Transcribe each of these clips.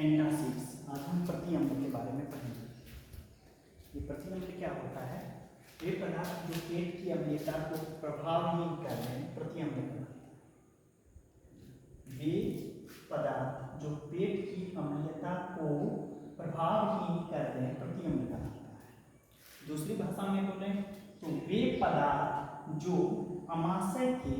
Antacids. आज हम प्रति अम्ल के बारे में पढ़ेंगे। ये प्रति अम्ल क्या होता है? वे पदार्थ जो पेट की अम्लता को प्रभावहीन कर रहे हैं प्रति अम्ल कहलाते हैं। वे पदार्थ जो पेट की अम्लता को प्रभावहीन कर रहे हैं प्रति अम्ल कहलाता है। दूसरी भाषा में बोले तो वे पदार्थ जो अमाशय के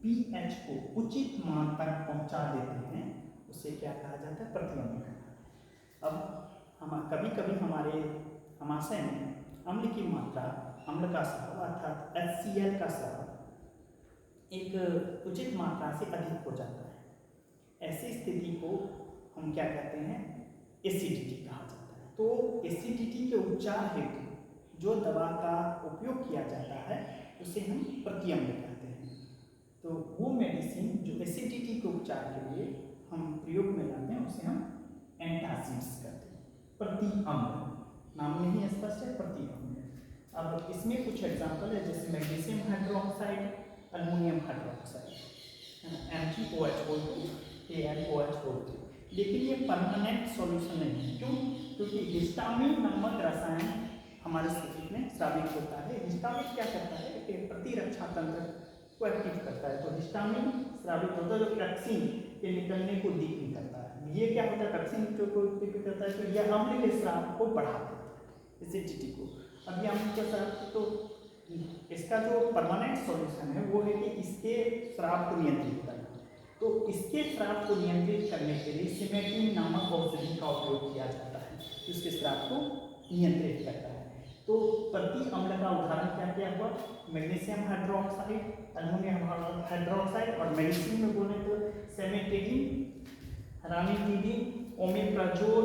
पीएच को उचित मान तक पहुंचा देते हैं उसे क्या कहा जाता है? प्रति अम्ल कहलाता है। अब हम कभी कभी हमारे अमाशय में अम्ल की मात्रा, अम्ल का स्राव अर्थात HCl का स्राव एक उचित मात्रा से अधिक हो जाता है। ऐसी स्थिति को हम क्या कहते हैं? एसिडिटी कहा जाता है। तो एसिडिटी के उपचार हेतु जो दवा का उपयोग किया जाता है उसे हम प्रति अम्ल कहते हैं। तो वो मेडिसिन जो एसिडिटी के उपचार के लिए हम प्रयोग में लाते हैं उसे हम एंटासिड्स कहते हैं। प्रति अम्ल नाम में ही स्पष्ट है, प्रति अम्ल। अब इसमें कुछ एग्जाम्पल है, जैसे magnesium hydroxide, aluminium hydroxide, MgOH2 AlOH2। लेकिन ये परमानेंट सॉल्यूशन नहीं है। क्यों? क्योंकि हिस्टामिन नामक रसायन हमारे शरीर में स्रावित होता है। हिस्टामिन क्या करता है कि प्रतिरक्षा तंत्र को एक्टिव करता है। तो हिस्टामिन स्रावित होता है जो टॉक्सिन के निकलने को धीमी करता है। ये क्या होता है? टॉक्सिन को धीमी करता है तो यह अम्ल के स्राव को बढ़ा देता है, एसिडिटी को। अभी अम्ल के स्राव तो इसका जो परमानेंट सॉल्यूशन है वो है कि इसके स्राव को नियंत्रित करना। तो इसके स्राव को नियंत्रित करने के लिए सिमेटिन नामक औषधि का उपयोग किया जाता है, जिसके स्राव को नियंत्रित करता है। तो प्रति अम्ल का उदाहरण क्या क्या हुआ? मैग्नीशियम हाइड्रोक्साइड, अल्युमिनियम हाइड्रोक्साइड, और मेडिसिन में बोले तो सेमेटेडिन, रानिटिडिन, ओमेप्राजोल,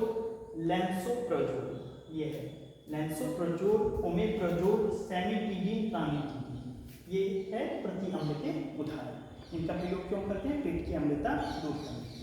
लैंसोप्राजोल। ये है लैंसोप्राजोल, ओमेप्राजोल, सेमेटेडिन, रानिटिडिन। ये है प्रति अम्ल के उदाहरण। इनका प्रयोग क्यों करते हैं? पेट की अम्लता दूर करने के लिए।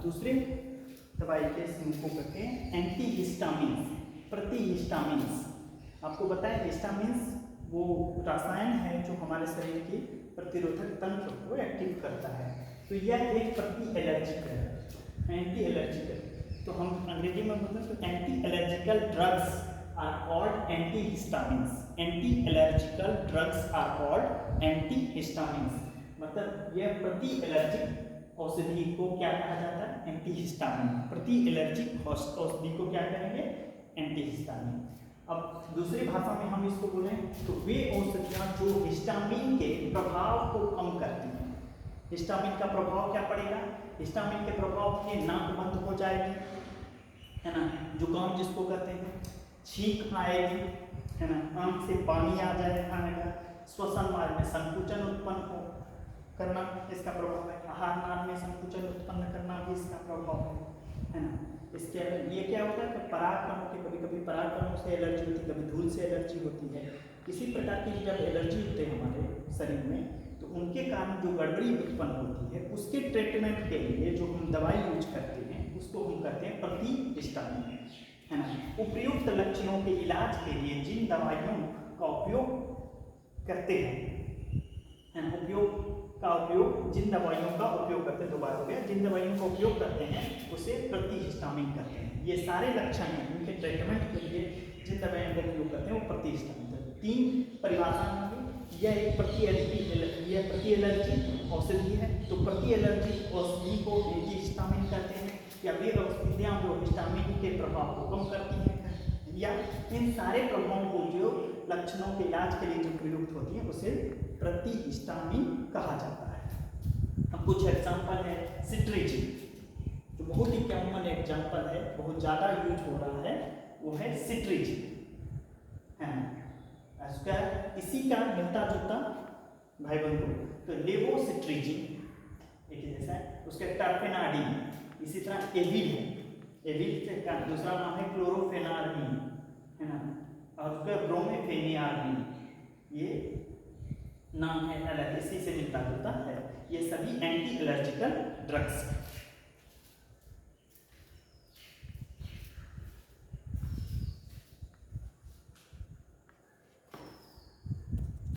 दूसरे दवाई के समूह को कहते हैं एंटीहिस्टामिन्स, प्रतिहिस्टामिन्स। आपको बताएं हिस्टामिन्स वो रसायन है जो हमारे शरीर के प्रतिरोधक तंत्र को एक्टिव करता है। तो यह एक प्रति एलर्जिकल है, एंटी एलर्जिकल। तो हम अंग्रेजी में बोलते हैं तो anti allergical drugs are called antihistamines. Anti allergical drugs are called antihistamines. मतलब यह प्रति एलर्जिक औषधि को क्या कहा जाता है? एंटीहिस्टामिन। प्रति एलर्जिक औषधि को क्या कहेंगे? एंटीहिस्टामिन। अब दूसरी भाषा में हम इसको बोलें तो वे औषधियाँ जो हिस्टामिन के प्रभाव को कम करती हैं। हिस्टामिन का प्रभाव क्या पड़ेगा? हिस्टामिन के प्रभाव से नाक बंद हो जाएगी, है ना, जुकाम जिसको कहते हैं, छींक आएगी, है ना, आंख से पानी आ जाएगा, श्वसन मार्ग में संकुचन उत्पन्न हो करना इसका प्रभाव है, आहार नाल में संकुचन उत्पन्न करना भी इसका प्रभाव है ना। इसके ये क्या होता है कि परागकणों के कभी कभी परागकणों से एलर्जी होती है, कभी धूल से एलर्जी होती है। किसी प्रकार की जब एलर्जी होते हैं हमारे शरीर में तो उनके कारण जो गड़बड़ी उत्पन्न होती है उसके ट्रीटमेंट के लिए जो हम दवाई यूज करते हैं उसको हम कहते हैं प्रतिहिस्टामिन, है ना। उपयुक्त लक्षणों के इलाज के लिए जिन दवाइयों का उपयोग करते हैं, जिन दवाइयों का उपयोग करते हैं, दोबारा हो गया, जिन दवाइयों का उपयोग करते हैं उसे प्रतिहिस्टामिन कहते हैं। ये सारे लक्षण हैं उनके ट्रीटमेंट के लिए जिन दवाइयों का उपयोग करते हैं वो प्रतिहिस्टामिन है। 3 परिभाषा में यह एक प्रति एलर्जी औषधि है। तो प्रति एलर्जी औषधि को एंटीहिस्टामिन कहते हैं, या वे औषधियाँ जो हिस्टामिन के प्रभाव को कम करती हैं, या इन सारे प्रभावों को जो लक्षणों के इलाज के लिए जो प्रयुक्त होती है उसे प्रतिहिस्टामिन कहा जाता है। अब कुछ एग्जाम्पल है सिट्रेजिन, जो बहुत ही कॉमन एग्जाम्पल है, बहुत ज़्यादा यूज हो रहा है, वो है सिट्रेजिन, है उसका इसी का मिलता जुलता भाई बंधु। तो लेवोसिट्रेजिन एक ही जैसा है। उसका टर्फेनाडीन, इसी तरह एविड है, एविड का दूसरा नाम है क्लोरोफेनार्डिन, है ना, और उसका ब्रोमेफेनियार्डिन, ये नाम है अलग, इसी से मिलता जुलता है। ये सभी एंटी एलर्जिकल ड्रग्स